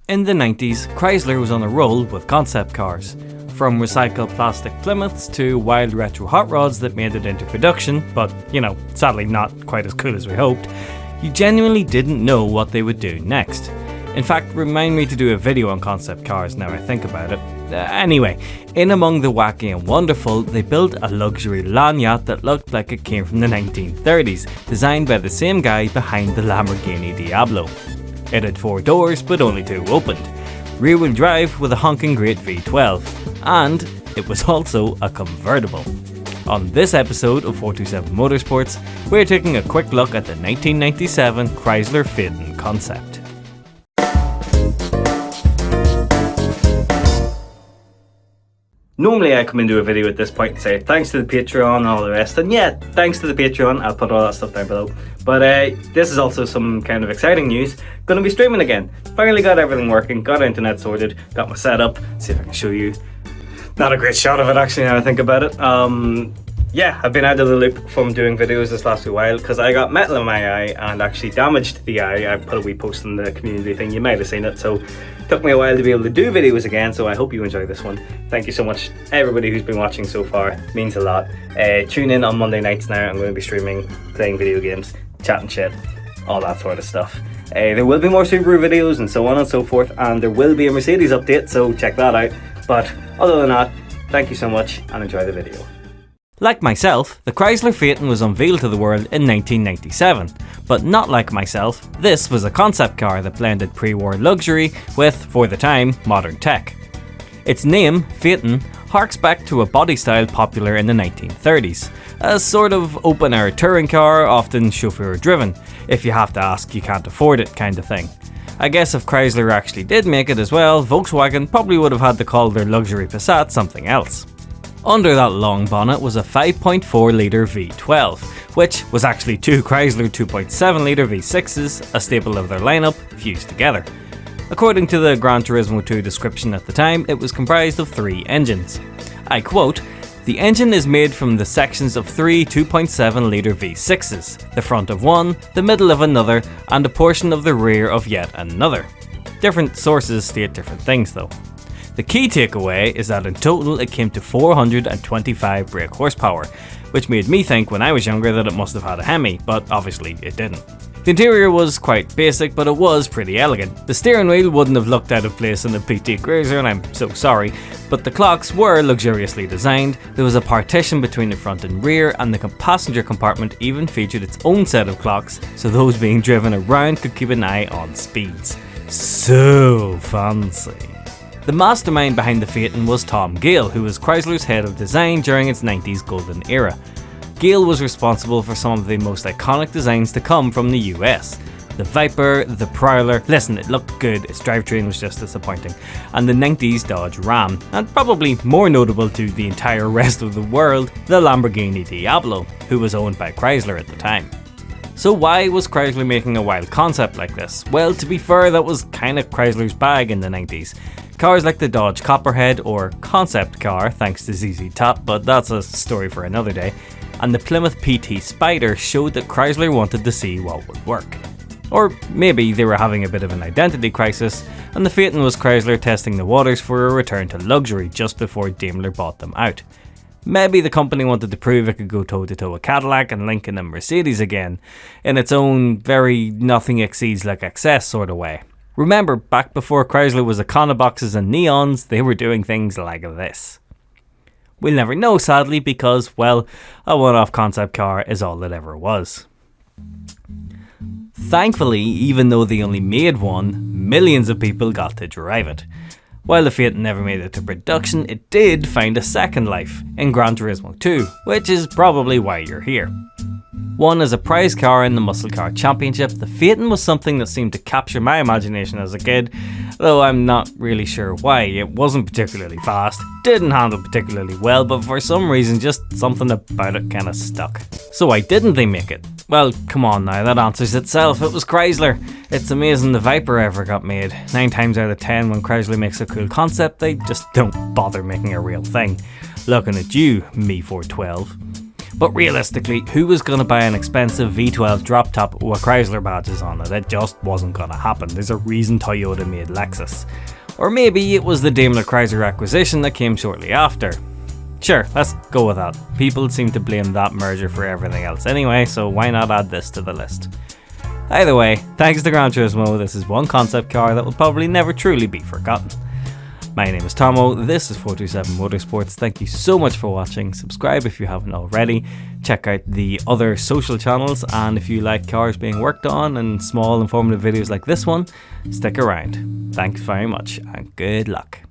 In the 90s, Chrysler was on a roll with concept cars. From recycled plastic Plymouths to wild retro hot rods that made it into production, but, sadly not quite as cool as we hoped, you genuinely didn't know what they would do next. In fact, remind me to do a video on concept cars now I think about it. Anyway, in among the wacky and wonderful, they built a luxury land yacht that looked like it came from the 1930s, designed by the same guy behind the Lamborghini Diablo. It had 4 doors, but only 2 opened. Rear-wheel drive with a honking great V12, and it was also a convertible. On this episode of 427 Motorsports, we're taking a quick look at the 1997 Chrysler Phaeton concept. Normally I come into a video at this point and say thanks to the Patreon and all the rest, and yeah, thanks to the Patreon, I'll put all that stuff down below. But this is also some kind of exciting news. Gonna be streaming again. Finally got everything working, got internet sorted, got my setup. See if I can show you. Not a great shot of it actually now I think about it. Yeah, I've been out of the loop from doing videos this last while because I got metal in my eye and actually damaged the eye. I put a wee post in the community thing, you might have seen it, so it took me a while to be able to do videos again, so I hope you enjoy this one. Thank you so much everybody who's been watching so far, it means a lot. Tune in on Monday nights now, I'm going to be streaming, playing video games, chatting shit, all that sort of stuff. There will be more Subaru videos and so on and so forth, and there will be a Mercedes update, so check that out. But other than that, thank you so much and enjoy the video. Like myself, the Chrysler Phaeton was unveiled to the world in 1997, but not like myself, this was a concept car that blended pre-war luxury with, for the time, modern tech. Its name, Phaeton, harks back to a body style popular in the 1930s, a sort of open-air touring car, often chauffeur-driven, if you have to ask you can't afford it kind of thing. I guess if Chrysler actually did make it as well, Volkswagen probably would have had to call their luxury Passat something else. Under that long bonnet was a 5.4 litre V12, which was actually 2 Chrysler 2.7 litre V6s, a staple of their lineup, fused together. According to the Gran Turismo 2 description at the time, it was comprised of 3 engines. I quote, "The engine is made from the sections of 3 2.7 litre V6s, the front of one, the middle of another, and a portion of the rear of yet another." Different sources state different things though. The key takeaway is that in total it came to 425 brake horsepower, which made me think when I was younger that it must have had a Hemi, but obviously it didn't. The interior was quite basic, but it was pretty elegant. The steering wheel wouldn't have looked out of place in a PT Cruiser, and I'm so sorry, but the clocks were luxuriously designed. There was a partition between the front and rear, and the passenger compartment even featured its own set of clocks, so those being driven around could keep an eye on speeds. So fancy. The mastermind behind the Phaeton was Tom Gale, who was Chrysler's head of design during its 90s golden era. Gale was responsible for some of the most iconic designs to come from the US. The Viper, the Prowler, listen, it looked good, its drivetrain was just disappointing, and the 90s Dodge Ram, and probably more notable to the entire rest of the world, the Lamborghini Diablo, who was owned by Chrysler at the time. So why was Chrysler making a wild concept like this? Well, to be fair, that was kind of Chrysler's bag in the 90s. Cars like the Dodge Copperhead, or concept car, thanks to ZZ Top, but that's a story for another day, and the Plymouth PT Spider showed that Chrysler wanted to see what would work. Or maybe they were having a bit of an identity crisis, and the Phaeton was Chrysler testing the waters for a return to luxury just before Daimler bought them out. Maybe the company wanted to prove it could go toe-to-toe with Cadillac and Lincoln and Mercedes again, in its own very nothing exceeds like excess sort of way. Remember, back before Chrysler was Econoboxes and Neons, they were doing things like this. We'll never know sadly because, well, a one-off concept car is all it ever was. Thankfully, even though they only made one, millions of people got to drive it. While the Phaeton never made it to production, it did find a second life in Gran Turismo 2, which is probably why you're here. Won as a prize car in the Muscle Car Championship, the Phaeton was something that seemed to capture my imagination as a kid, though I'm not really sure why. It wasn't particularly fast, didn't handle particularly well, but for some reason just something about it kinda stuck. So why didn't they make it? Well, come on now, that answers itself. It was Chrysler. It's amazing the Viper ever got made. 9 times out of 10 when Chrysler makes a cool concept, they just don't bother making a real thing. Looking at you, me 412. But realistically, who was going to buy an expensive V12 drop top with Chrysler badges on it? It just wasn't going to happen. There's a reason Toyota made Lexus. Or maybe it was the Daimler-Chrysler acquisition that came shortly after. Sure, let's go with that. People seem to blame that merger for everything else anyway, so why not add this to the list? Either way, thanks to Gran Turismo, this is one concept car that will probably never truly be forgotten. My name is Tomo, this is 427 Motorsports. Thank you so much for watching. Subscribe if you haven't already. Check out the other social channels, and if you like cars being worked on and small informative videos like this one, stick around. Thanks very much and good luck.